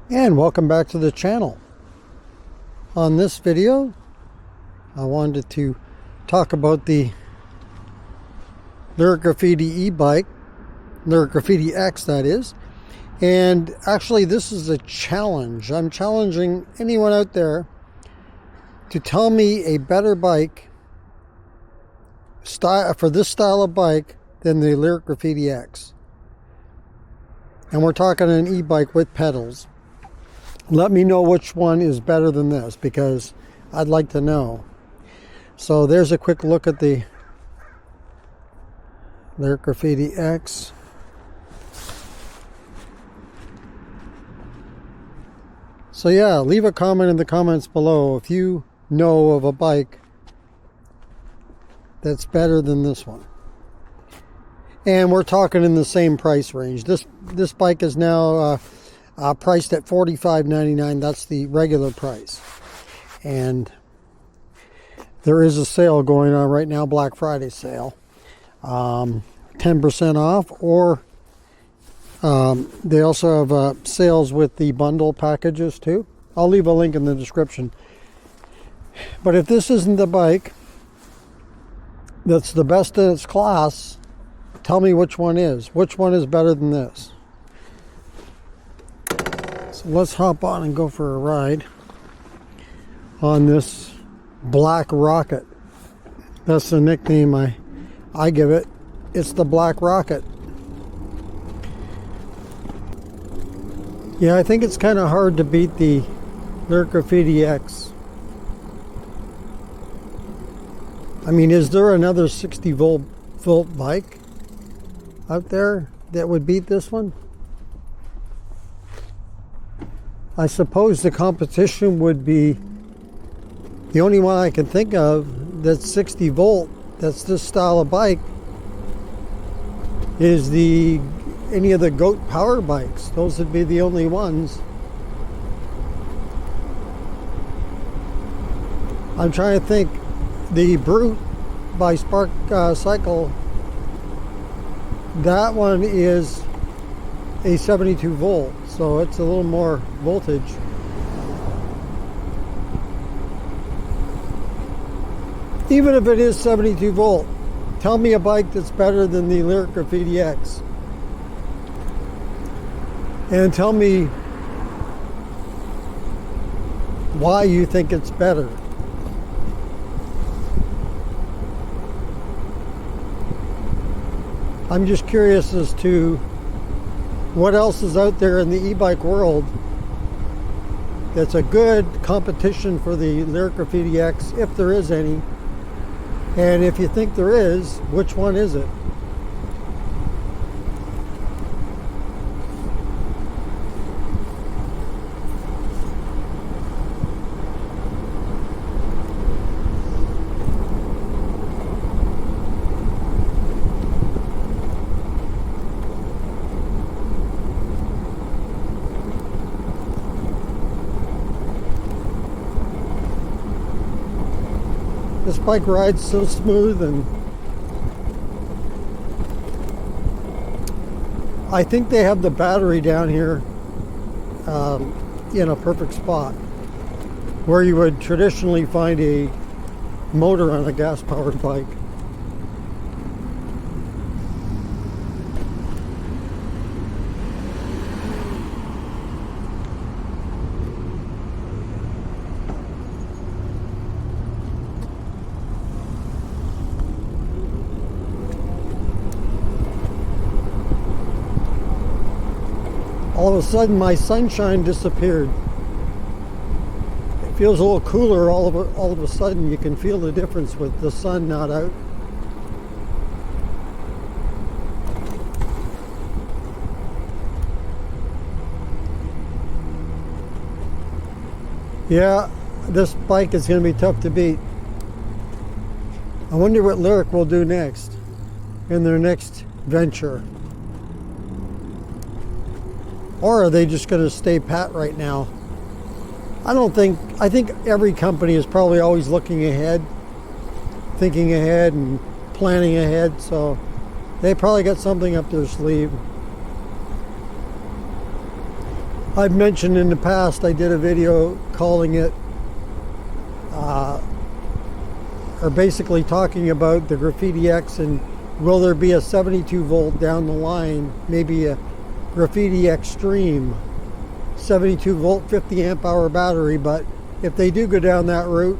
And welcome back to the channel. On this video, I wanted to talk about the Lyric Graffiti e-bike, Lyric Graffiti X that is. And actually this is a challenge. I'm challenging anyone out there to tell me a better bike style for this style of bike than the Lyric Graffiti X. And we're talking an e-bike with pedals. Let me know which one is better than this, because I'd like to know. So there's a quick look at the Lyric Graffiti X. So yeah, leave a comment in the comments below if you know of a bike that's better than this one. And we're talking in the same price range. This bike is now priced at $45.99. That's the regular price. And there is a sale going on right now, Black Friday sale. 10% off, or they also have sales with the bundle packages too. I'll leave a link in the description. But if this isn't the bike that's the best in its class, tell me which one is. Which one is better than this? So let's hop on and go for a ride on this Black Rocket. That's the nickname I give it. It's the Black Rocket. Yeah, I think it's kind of hard to beat the Lyric Graffiti X. I mean, is there another 60 volt bike out there that would beat this one? I suppose the competition would be, the only one I can think of that's 60 volt, that's this style of bike, is any of the GOAT power bikes. Those would be the only ones. I'm trying to think. The Brute by Spark Cycle, that one is a 72 volt, so it's a little more voltage. Even if it is 72 volt, tell me a bike that's better than the Lyric Graffiti X. And tell me why you think it's better. I'm just curious as to what else is out there in the e-bike world that's a good competition for the Lyric Graffiti X, if there is any. And if you think there is, which one is it? This bike rides so smooth, and I think they have the battery down here in a perfect spot where you would traditionally find a motor on a gas-powered bike. All of a sudden my sunshine disappeared. It feels a little cooler all of a sudden. You can feel the difference with the sun not out. Yeah, this bike is going to be tough to beat. I wonder what Lyric will do next in their next venture. Or are they just going to stay pat right now? I think every company is probably always looking ahead, thinking ahead and planning ahead, so they probably got something up their sleeve. I've mentioned in the past, I did a video calling it, or basically talking about the Graffiti X, and will there be a 72 volt down the line, maybe a Graffiti Extreme 72 volt 50 amp hour battery. But if they do go down that route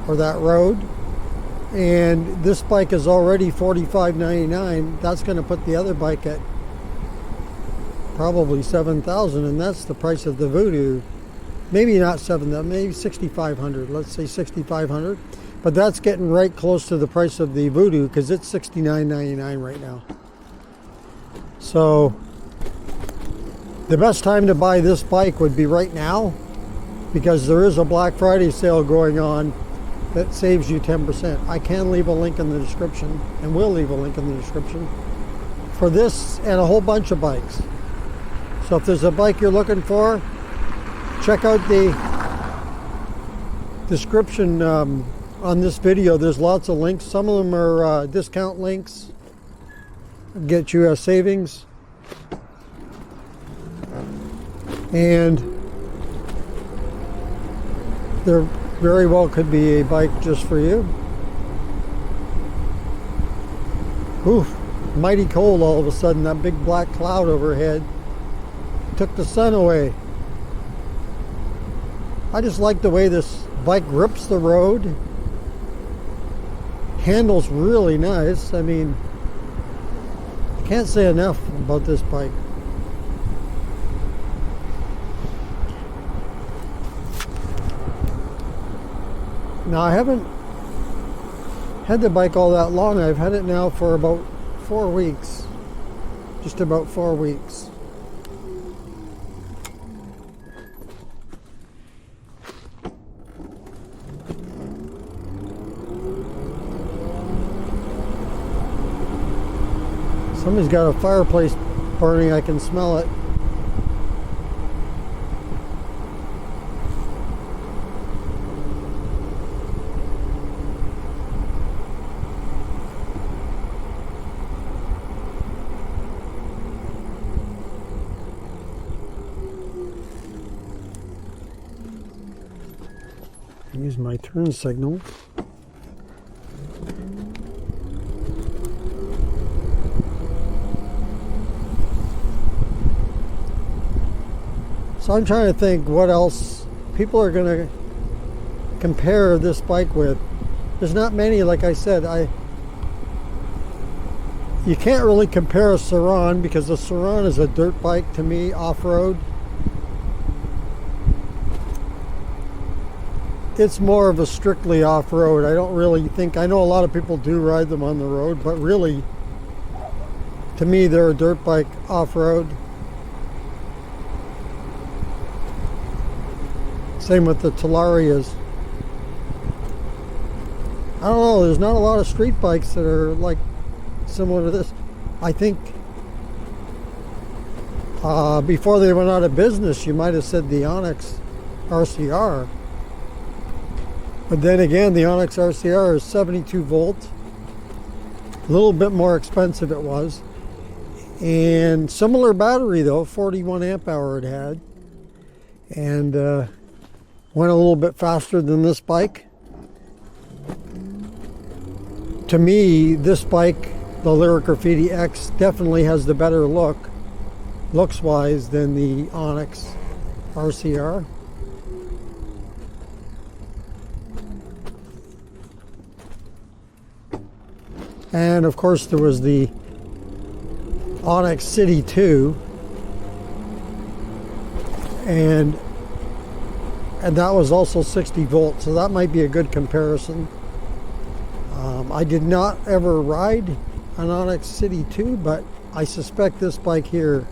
or that road, and this bike is already $45.99, that's going to put the other bike at probably $7,000, and that's the price of the VETUS. Maybe not $7,000, maybe $6,500. Let's say $6,500, but that's getting right close to the price of the VETUS because it's $69.99 right now. So the best time to buy this bike would be right now, because there is a Black Friday sale going on that saves you 10%. I can leave a link in the description, and will leave a link in the description for this and a whole bunch of bikes. So if there's a bike you're looking for, check out the description on this video. There's lots of links. Some of them are discount links, get you a savings, and there very well could be a bike just for you. Oof, mighty cold all of a sudden. That big black cloud overhead took the sun away. I just like the way this bike grips the road. Handles really nice. I mean, I can't say enough about this bike. Now, I haven't had the bike all that long. I've had it now for about 4 weeks. Just about 4 weeks. Somebody's got a fireplace burning. I can smell it. Use my turn signal. So I'm trying to think what else people are going to compare this bike with. There's not many, like I said. You can't really compare a Saran, because the Saran is a dirt bike to me, off-road. It's more of a strictly off-road. I don't really think, I know a lot of people do ride them on the road, but really, to me, they're a dirt bike off-road. Same with the Talarias. I don't know, there's not a lot of street bikes that are like similar to this. I think before they went out of business, you might have said the Onyx RCR. But then again, the Onyx RCR is 72 volt. A little bit more expensive it was. And similar battery though, 41 amp hour it had. And went a little bit faster than this bike. To me, this bike, the Lyric Graffiti X, definitely has the better looks-wise, than the Onyx RCR. And of course there was the Onyx City 2, and that was also 60 volts, so that might be a good comparison. I did not ever ride an Onyx City 2, but I suspect this bike here,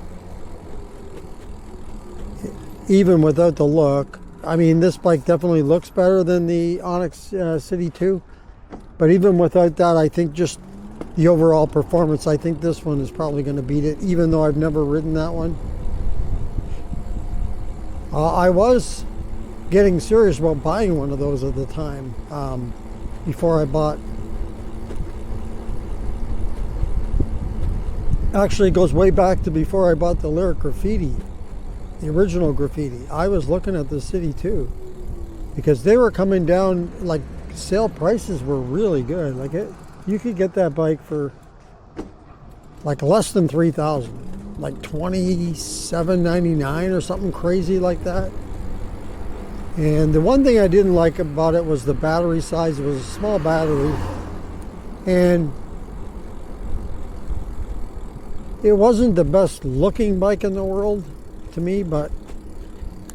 even without the look, I mean, this bike definitely looks better than the Onyx City 2, but even without that, I think just the overall performance, I think this one is probably going to beat it, even though I've never ridden that one. I was getting serious about buying one of those at the time, before I bought Actually, it goes way back to before I bought the Lyric Graffiti, the original Graffiti. I was looking at the city too, because they were coming down, like sale prices were really good. Like you could get that bike for like less than $3,000, like $27.99 or something crazy like that. And the one thing I didn't like about it was the battery size. It was a small battery, and it wasn't the best looking bike in the world to me, but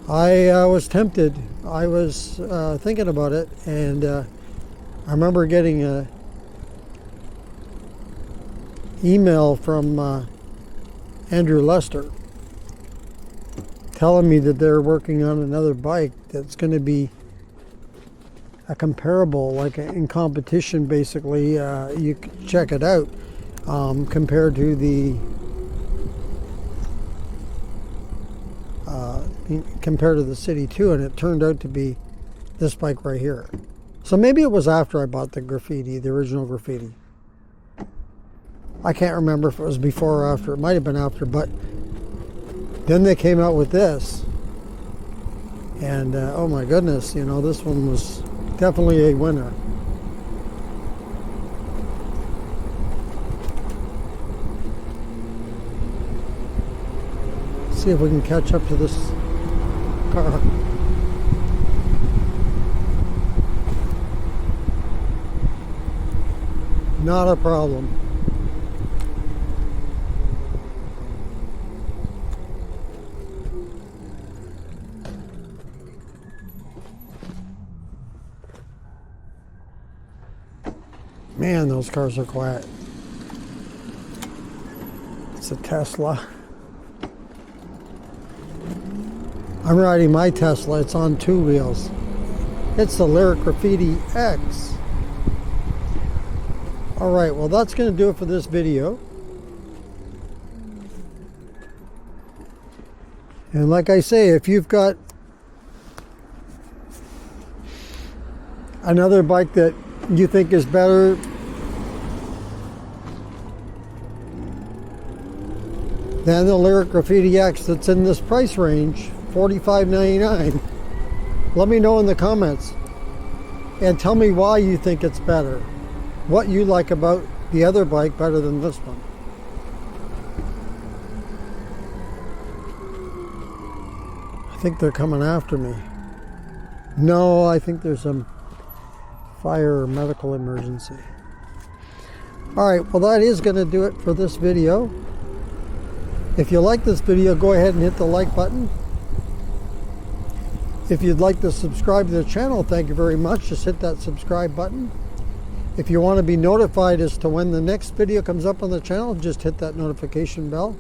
I was tempted. I was thinking about it, and I remember getting a email from Andrew Lester telling me that they're working on another bike that's going to be a comparable, like in competition basically. You can check it out, compared to the City 2, and it turned out to be this bike right here. So maybe it was after I bought the Graffiti, the original Graffiti. I can't remember if it was before or after. It might have been after, but then they came out with this, and oh my goodness, you know, this one was definitely a winner. Let's see if we can catch up to this car. Not a problem. Man, those cars are quiet. It's a Tesla. I'm riding my Tesla. It's on 2 wheels. It's the Lyric Graffiti X. Alright, well that's going to do it for this video. And like I say, if you've got another bike that you think is better than the Lyric Graffiti X that's in this price range, $45.99, let me know in the comments and tell me why you think it's better, what you like about the other bike better than this one. I think they're coming after me. No, I think there's some fire or medical emergency. Alright, well that is going to do it for this video. If you like this video, go ahead and hit the like button. If you'd like to subscribe to the channel, thank you very much. Just hit that subscribe button. If you want to be notified as to when the next video comes up on the channel, just hit that notification bell.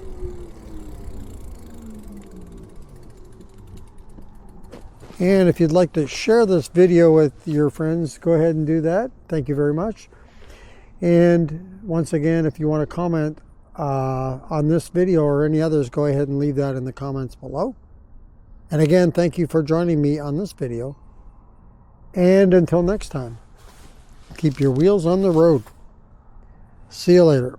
And if you'd like to share this video with your friends, go ahead and do that. Thank you very much. And once again, if you want to comment on this video or any others, go ahead and leave that in the comments below. And again, thank you for joining me on this video. And until next time, keep your wheels on the road. See you later.